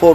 4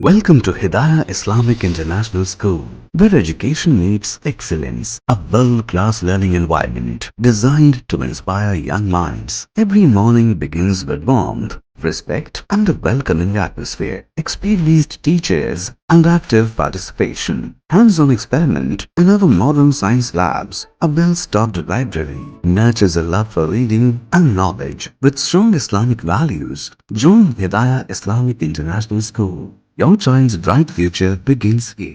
Welcome to Hidayah Islamic International School, where education meets excellence, a world-class learning environment designed to inspire young minds. Every morning begins with warmth, respect, and a welcoming atmosphere. Experienced teachers and active participation. Hands-on experiment in our modern science labs. A well-stocked library nurtures a love for reading and knowledge. With strong Islamic values, join Hidayah Islamic International School. Your child's bright future begins here.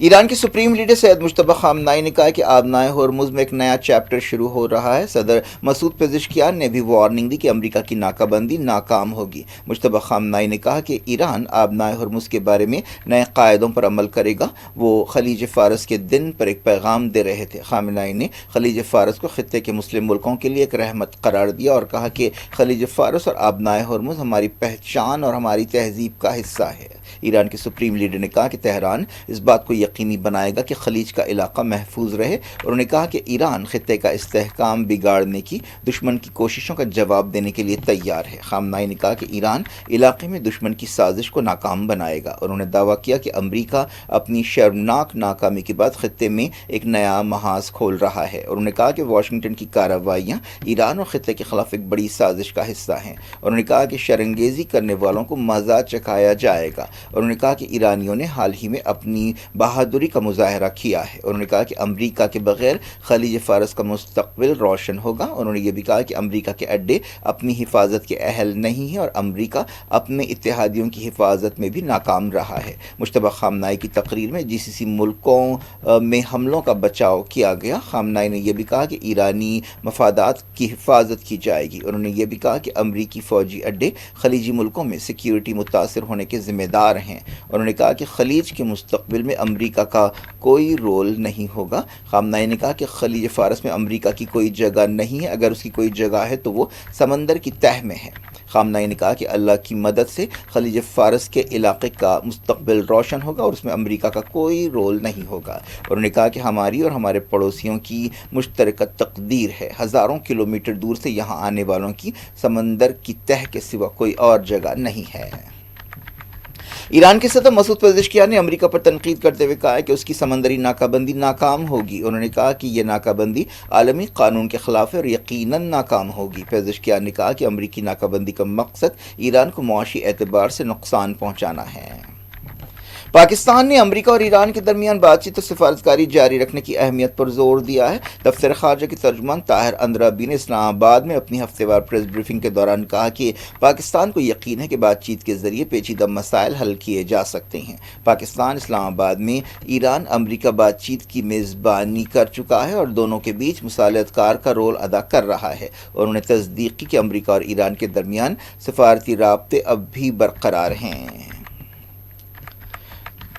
Iran کے supreme leader سید مجتبی خامنائی نے کہا کہ آبنائے Hormuz میں ایک نیا chapter شروع ہو رہا ہے۔ صدر مسعود پزشکیان نے بھی وارننگ دی کہ امریکہ کی ناکہ بندی ناکام ہوگی۔ مجتبی خامنائی نے کہا کہ ایران آبنائے ہرمز کے بارے میں نئے قاعدوں پر عمل کرے گا۔ وہ خلیج فارس کے دن پر ایک پیغام دے رہے تھے۔ خامنائی نے خلیج فارس کو خطے کے مسلم ملکوں کے لیے ایک رحمت قرار دیا اور کہا کہ خلیج فارس اور آبنائے ہرمز ہماری پہچان اور ہماری تہذیب کا حصہ ہے۔ ایران کے سپریم لیڈر نے کہا کہ تہران اس بات کو یقینی بنائے گا کہ خلیج کا علاقہ محفوظ رہے، اور انہوں نے کہا کہ ایران خطے کا استحکام بگاڑنے کی دشمن کی کوششوں کا جواب دینے کے لیے تیار ہے۔ خامنائی نے کہا کہ ایران علاقے میں دشمن کی سازش کو ناکام بنائے گا، اور انہوں نے دعویٰ کیا کہ امریکہ اپنی شرمناک ناکامی کے بعد خطے میں ایک نیا محاذ کھول رہا ہے، اور انہوں نے کہا کہ واشنگٹن کی کارروائیاں ایران اور خطے کے خلاف ایک بڑی سازش کا حصہ ہیں، اور انہوں نے کہا کہ شرنگیزی کرنے والوں کو مزہ چکھایا جائے گا، اور انہوں نے کہا کہ ایرانیوں نے حال ہی میں اپنی بہادری کا مظاہرہ کیا ہے، اور انہوں نے کہا کہ امریکہ کے بغیر خلیج فارس کا مستقبل روشن ہوگا، اور انہوں نے یہ بھی کہا کہ امریکہ کے اڈے اپنی حفاظت کے اہل نہیں ہیں اور امریکہ اپنے اتحادیوں کی حفاظت میں بھی ناکام رہا ہے۔ مجتبی خامنائی کی تقریر میں GCC ملکوں میں حملوں کا بچاؤ کیا گیا۔ خامنائی نے یہ بھی کہا کہ ایرانی مفادات کی حفاظت کی جائے گی، اور انہوں نے یہ بھی کہا کہ امریکی فوجی اڈے خلیجی ملکوں میں سیکیورٹی متاثر ہونے کے ذمہ دار ہیں، اور انہوں نے کہا کہ خلیج کے مستقبل میں امریکہ کا کوئی رول نہیں ہوگا۔ خامنائی نے کہا کہ خلیج فارس میں امریکہ کی کوئی جگہ نہیں ہے، اگر اس کی کوئی جگہ ہے تو وہ سمندر کی تہہ میں ہے۔ خامنائی نے کہا کہ اللہ کی مدد سے خلیج فارس کے علاقے کا مستقبل روشن ہوگا اور اس میں امریکہ کا کوئی رول نہیں ہوگا، اور انہوں نے کہا کہ ہماری اور ہمارے پڑوسیوں کی مشترکہ تقدیر ہے، ہزاروں کلومیٹر دور سے یہاں آنے والوں کی سمندر کی تہہ کے سوا کوئی اور جگہ نہیں ہے۔ ایران کے صدر مسعود پزشکیان نے امریکہ پر تنقید کرتے ہوئے کہا ہے کہ اس کی سمندری ناکہ بندی ناکام ہوگی۔ انہوں نے کہا کہ یہ ناکہ بندی عالمی قانون کے خلاف ہے اور یقیناً ناکام ہوگی۔ پزشکیان نے کہا کہ امریکی ناکہ بندی کا مقصد ایران کو معاشی اعتبار سے نقصان پہنچانا ہے۔ پاکستان نے امریکہ اور ایران کے درمیان بات چیت اور سفارتکاری جاری رکھنے کی اہمیت پر زور دیا ہے۔ دفتر خارجہ کے ترجمان طاہر اندرابی نے اسلام آباد میں اپنی ہفتہ وار پریس بریفنگ کے دوران کہا کہ پاکستان کو یقین ہے کہ بات چیت کے ذریعے پیچیدہ مسائل حل کیے جا سکتے ہیں۔ پاکستان اسلام آباد میں ایران امریکہ بات چیت کی میزبانی کر چکا ہے اور دونوں کے بیچ مصالحت کار کا رول ادا کر رہا ہے، اور انہوں نے تصدیق کی کہ امریکہ اور ایران کے درمیان سفارتی رابطے اب بھی برقرار ہیں۔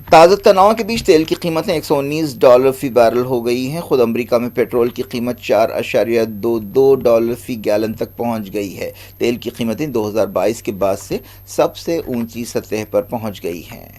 تازہ تناؤ کے بیچ تیل کی قیمتیں $119 فی بیرل ہو گئی ہیں۔ خود امریکہ میں پیٹرول کی قیمت $4.22 فی گیلن تک پہنچ گئی ہے۔ تیل کی قیمتیں 2022 کے بعد سے سب سے اونچی سطح پر پہنچ گئی ہیں۔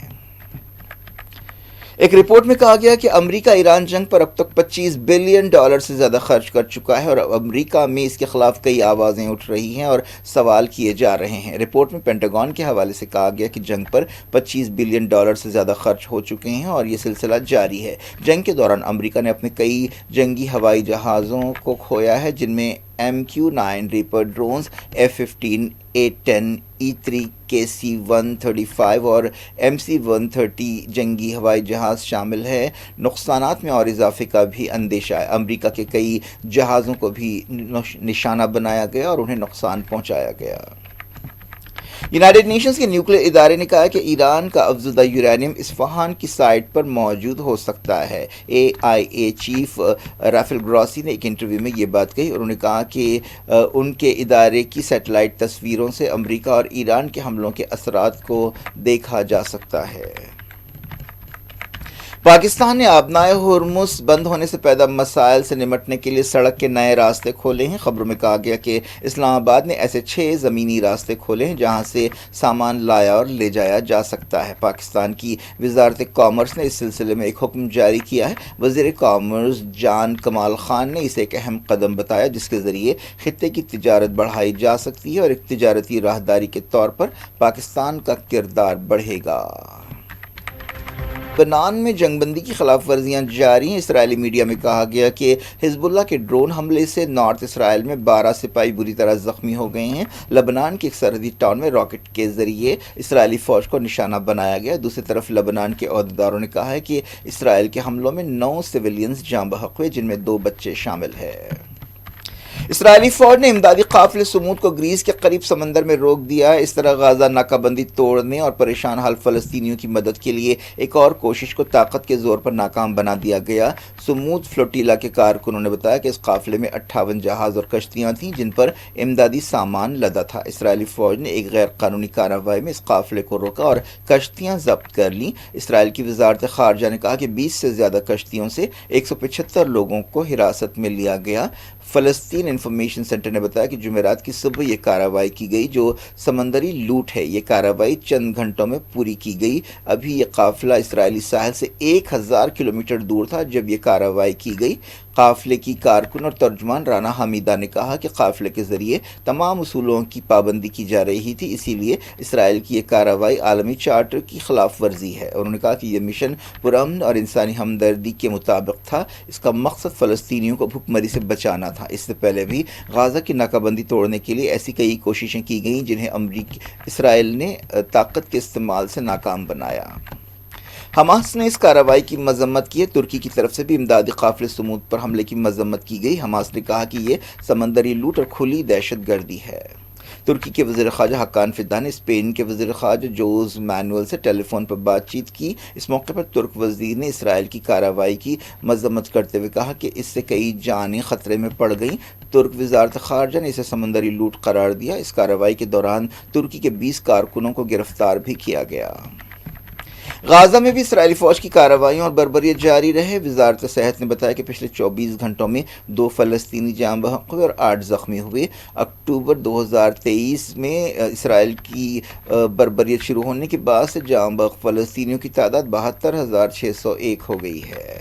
ایک رپورٹ میں کہا گیا کہ امریکہ ایران جنگ پر اب تک $25 بلین سے زیادہ خرچ کر چکا ہے، اور امریکہ میں اس کے خلاف کئی آوازیں اٹھ رہی ہیں اور سوال کیے جا رہے ہیں۔ رپورٹ میں پینٹاگون کے حوالے سے کہا گیا کہ جنگ پر $25 بلین سے زیادہ خرچ ہو چکے ہیں اور یہ سلسلہ جاری ہے۔ جنگ کے دوران امریکہ نے اپنے کئی جنگی ہوائی جہازوں کو کھویا ہے، جن میں MQ-9 rapper drones, F-15 A-10 E-3 KC-135 اور MC-130 جنگی ہوائی جہاز شامل ہے۔ نقصانات میں اور اضافے کا بھی اندیشہ ہے۔ امریکہ کے کئی جہازوں کو بھی نشانہ بنایا گیا اور انہیں نقصان پہنچایا گیا۔ یونائیٹڈ نیشنز کے نیوکلیئر ادارے نے کہا کہ ایران کا افزودہ یورینیم اصفہان کی سائٹ پر موجود ہو سکتا ہے۔ AIA چیف رافیل گراسی نے ایک انٹرویو میں یہ بات کہی، اور انہوں نے کہا کہ ان کے ادارے کی سیٹلائٹ تصویروں سے امریکہ اور ایران کے حملوں کے اثرات کو دیکھا جا سکتا ہے۔ پاکستان نے آبنائے ہرمز بند ہونے سے پیدا مسائل سے نمٹنے کے لیے سڑک کے نئے راستے کھولے ہیں۔ خبروں میں کہا گیا کہ اسلام آباد نے ایسے 6 زمینی راستے کھولے ہیں جہاں سے سامان لایا اور لے جایا جا سکتا ہے۔ پاکستان کی وزارت کامرس نے اس سلسلے میں ایک حکم جاری کیا ہے۔ وزیر کامرس جان کمال خان نے اسے ایک اہم قدم بتایا جس کے ذریعے خطے کی تجارت بڑھائی جا سکتی ہے اور ایک تجارتی راہداری کے طور پر پاکستان کا کردار بڑھے گا۔ لبنان میں جنگ بندی کی خلاف ورزیاں جاری ہیں۔ اسرائیلی میڈیا میں کہا گیا کہ حزب اللہ کے ڈرون حملے سے نارتھ اسرائیل میں 12 سپاہی بری طرح زخمی ہو گئے ہیں۔ لبنان کے ایک سرحدی ٹاؤن میں راکٹ کے ذریعے اسرائیلی فوج کو نشانہ بنایا گیا۔ دوسری طرف لبنان کے عہدیداروں نے کہا ہے کہ اسرائیل کے حملوں میں 9 سویلینز جاں بحق ہوئے، جن میں 2 بچے شامل ہیں۔ اسرائیلی فوج نے امدادی قافلے سمود کو گریس کے قریب سمندر میں روک دیا ہے۔ اس طرح غازہ ناکہ بندی توڑنے اور پریشان حال فلسطینیوں کی مدد کے لیے ایک اور کوشش کو طاقت کے زور پر ناکام بنا دیا گیا۔ سمود فلوٹیلا کے کارکنوں نے بتایا کہ اس قافلے میں 58 جہاز اور کشتیاں تھیں جن پر امدادی سامان لدا تھا۔ اسرائیلی فوج نے ایک غیر قانونی کارروائی میں اس قافلے کو روکا اور کشتیاں ضبط کر لیں۔ اسرائیل کی وزارت خارجہ نے کہا کہ 20 سے زیادہ کشتیوں سے 175 لوگوں کو حراست میں لیا گیا۔ فلسطین انفارمیشن سینٹر نے بتایا کہ جمعرات کی صبح یہ کارروائی کی گئی جو سمندری لوٹ ہے۔ یہ کارروائی چند گھنٹوں میں پوری کی گئی۔ ابھی یہ قافلہ اسرائیلی ساحل سے 1000 کلومیٹر دور تھا جب یہ کارروائی کی گئی۔ قافلے کی کارکن اور ترجمان رانا حمیدہ نے کہا کہ قافلے کے ذریعے تمام اصولوں کی پابندی کی جا رہی تھی، اسی لیے اسرائیل کی یہ کارروائی عالمی چارٹر کی خلاف ورزی ہے۔ انہوں نے کہا کہ یہ مشن پرامن اور انسانی ہمدردی کے مطابق تھا۔ اس کا مقصد فلسطینیوں کو بھوک مری سے بچانا تھا۔ اس سے پہلے بھی غازہ کی ناکہ بندی توڑنے کے لیے ایسی کئی کوششیں کی گئیں جنہیں اسرائیل نے طاقت کے استعمال سے ناکام بنایا۔ حماس نے اس کارروائی کی مذمت کی ہے۔ ترکی کی طرف سے بھی امدادی قافلے سمود پر حملے کی مذمت کی گئی۔ حماس نے کہا کہ یہ سمندری لوٹ اور کھلی دہشت گردی ہے۔ ترکی کے وزیر خارجہ حقان فدہ نے اسپین کے وزیر خارجہ جوز مانوئل سے ٹیلی فون پر بات چیت کی۔ اس موقع پر ترک وزیر نے اسرائیل کی کارروائی کی مذمت کرتے ہوئے کہا کہ اس سے کئی جانیں خطرے میں پڑ گئیں۔ ترک وزارت خارجہ نے اسے سمندری لوٹ قرار دیا۔ اس کارروائی کے دوران ترکی کے 20 کارکنوں کو گرفتار بھی کیا گیا۔ غازہ میں بھی اسرائیلی فوج کی کارروائیوں اور بربریت جاری رہے۔ وزارت صحت نے بتایا کہ پچھلے 24 گھنٹوں میں 2 فلسطینی جاں بحق ہوئے اور 8 زخمی ہوئے۔ اکتوبر 2023 میں اسرائیل کی بربریت شروع ہونے کے بعد سے جاں بحق فلسطینیوں کی تعداد 72,601 ہو گئی ہے۔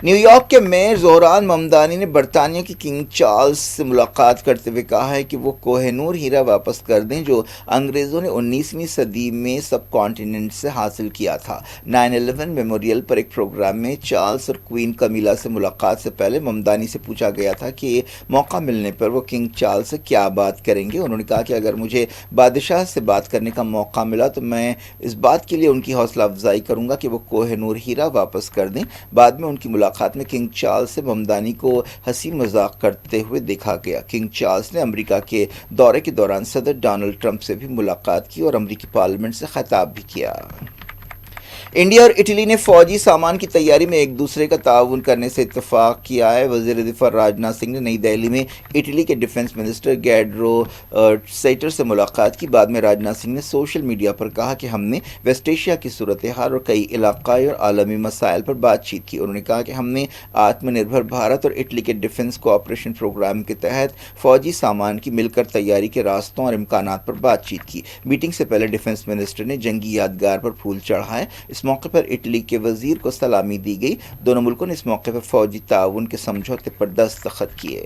نیو یارک کے میئر زہران ممدانی نے برطانیہ کے کنگ چارلز سے ملاقات کرتے ہوئے کہا ہے کہ وہ کوہ نور ہیرا واپس کر دیں جو انگریزوں نے 19ویں صدی میں سب کانٹیننٹ سے حاصل کیا تھا۔ 9/11 میموریل پر ایک پروگرام میں چارلز اور کوئین کمیلا سے ملاقات سے پہلے ممدانی سے پوچھا گیا تھا کہ موقع ملنے پر وہ کنگ چارلز سے کیا بات کریں گے۔ انہوں نے کہا کہ اگر مجھے بادشاہ سے بات کرنے کا موقع ملا تو میں اس بات کے لیے ان کی حوصلہ افزائی کروں گا کہ وہ کوہ نور ہیرا واپس کر دیں۔ بعد میں ان کی ملاقات میں کنگ چارلز سے ممدانی کو ہنسی مذاق کرتے ہوئے دیکھا گیا۔ کنگ چارلز نے امریکہ کے دورے کے دوران صدر ڈونلڈ ٹرمپ سے بھی ملاقات کی اور امریکی پارلیمنٹ سے خطاب بھی کیا۔ انڈیا اور اٹلی نے فوجی سامان کی تیاری میں ایک دوسرے کا تعاون کرنے سے اتفاق کیا ہے۔ وزیر دفاع راجناتھ سنگھ نے نئی دہلی میں اٹلی کے ڈیفنس منسٹر گیڈرو سیٹر سے ملاقات کی۔ بعد میں راجناتھ سنگھ نے سوشل میڈیا پر کہا کہ ہم نے ویسٹ ایشیا کی صورتحال اور کئی علاقائی اور عالمی مسائل پر بات چیت کی۔ انہوں نے کہا کہ ہم نے آتم نربھر بھارت اور اٹلی کے ڈیفنس کوآپریشن پروگرام کے تحت فوجی سامان کی مل کر تیاری کے راستوں اور امکانات پر بات چیت کی۔ میٹنگ سے پہلے ڈیفنس منسٹر نے جنگی یادگار پر پھول چڑھائے۔ اس موقع پر اٹلی کے وزیر کو سلامی دی گئی۔ دونوں ملکوں نے اس موقع پر فوجی تعاون کے سمجھوتے پر دستخط کیے۔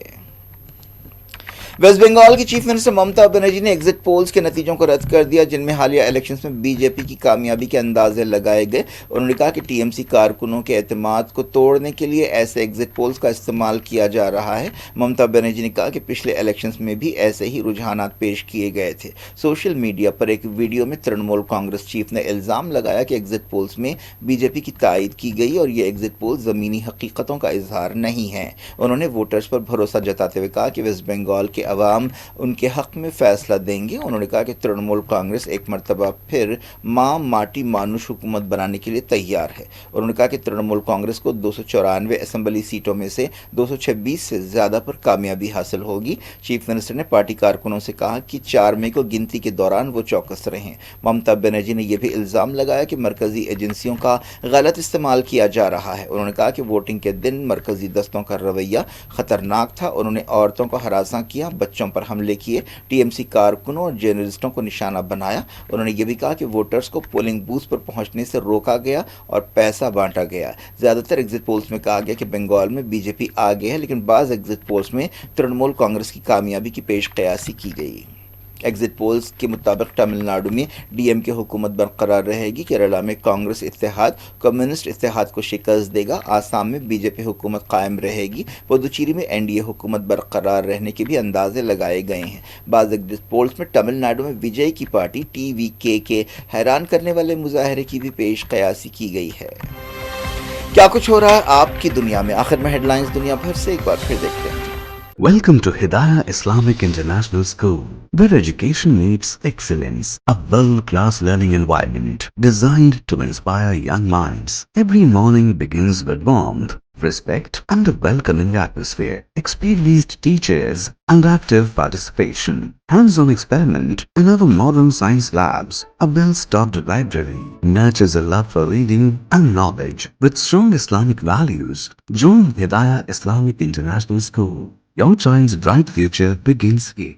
ویسٹ بنگال کی چیف منسٹر ممتا بنرجی نے ایگزٹ پولز کے نتیجوں کو رد کر دیا جن میں حالیہ الیکشنز میں بی جے پی کی کامیابی کے اندازے لگائے گئے۔ انہوں نے کہا کہ ٹی ایم سی کارکنوں کے اعتماد کو توڑنے کے لیے ایسے ایگزٹ پولز کا استعمال کیا جا رہا ہے۔ ممتا بنرجی نے کہا کہ پچھلے الیکشنز میں بھی ایسے ہی رجحانات پیش کیے گئے تھے۔ سوشل میڈیا پر ایک ویڈیو میں ترنمول کانگریس چیف نے الزام لگایا کہ ایگزٹ پولز میں بی جے پی کی تائید کی گئی اور یہ ایگزٹ پولز زمینی حقیقتوں کا اظہار نہیں ہیں۔ انہوں نے ووٹرز پر بھروسہ جتاتے ہوئے کہا کہ ویسٹ بنگال کے عوام ان کے حق میں فیصلہ دیں گے۔ انہوں نے کہا کہ ترنمول کانگریس ایک مرتبہ پھر ماں ماٹی مانوش حکومت بنانے کے لیے تیار ہے۔ انہوں نے کہا کہ ترنمول کانگریس کو 294 اسمبلی سیٹوں میں سے 226 سے زیادہ پر کامیابی حاصل ہوگی۔ چیف منسٹر نے پارٹی کارکنوں سے کہا کہ 4 مئی کو گنتی کے دوران وہ چوکس رہیں۔ ممتا بنرجی نے یہ بھی الزام لگایا کہ مرکزی ایجنسیوں کا غلط استعمال کیا جا رہا ہے۔ انہوں نے کہا کہ ووٹنگ کے دن مرکزی دستوں کا رویہ خطرناک تھا۔ انہوں نے عورتوں کو ہراساں کیا، بچوں پر حملے کیے، ٹی ایم سی کارکنوں اور جرنلسٹوں کو نشانہ بنایا۔ انہوں نے یہ بھی کہا کہ ووٹرز کو پولنگ بوتھ پر پہنچنے سے روکا گیا اور پیسہ بانٹا گیا۔ زیادہ تر ایگزٹ پولز میں کہا گیا کہ بنگال میں بی جے پی آگے ہے، لیکن بعض ایگزٹ پولز میں ترنمول کانگریس کی کامیابی کی پیش قیاسی کی گئی۔ ایگزٹ پولز کے مطابق تمل ناڈو میں ڈی ایم کے حکومت برقرار رہے گی، کیرلا میں کانگریس اتحاد کمیونسٹ اتحاد کو شکست دے گا، آسام میں بی جے پی حکومت قائم رہے گی، پدوچیری میں این ڈی اے حکومت برقرار رہنے کے بھی اندازے لگائے گئے ہیں۔ بعض ایگزٹ پولز میں تمل ناڈو میں وجے کی پارٹی ٹی وی کے حیران کرنے والے مظاہرے کی بھی پیش قیاسی کی گئی ہے۔ کیا کچھ ہو رہا ہے آپ کی دنیا میں؟ آخر میں ہیڈ لائنز دنیا بھر سے ایک بار پھر دیکھتے ہیں۔ Welcome to Hidayah Islamic International School, where education meets excellence. A world-class learning environment designed to inspire young minds. Every morning begins with warmth, respect, and a welcoming atmosphere. Experienced teachers and active participation. Hands-on experiment in our modern science labs. A well-stocked library nurtures a love for reading and knowledge. With strong Islamic values, join Hidayah Islamic International School. Your child's bright future begins here.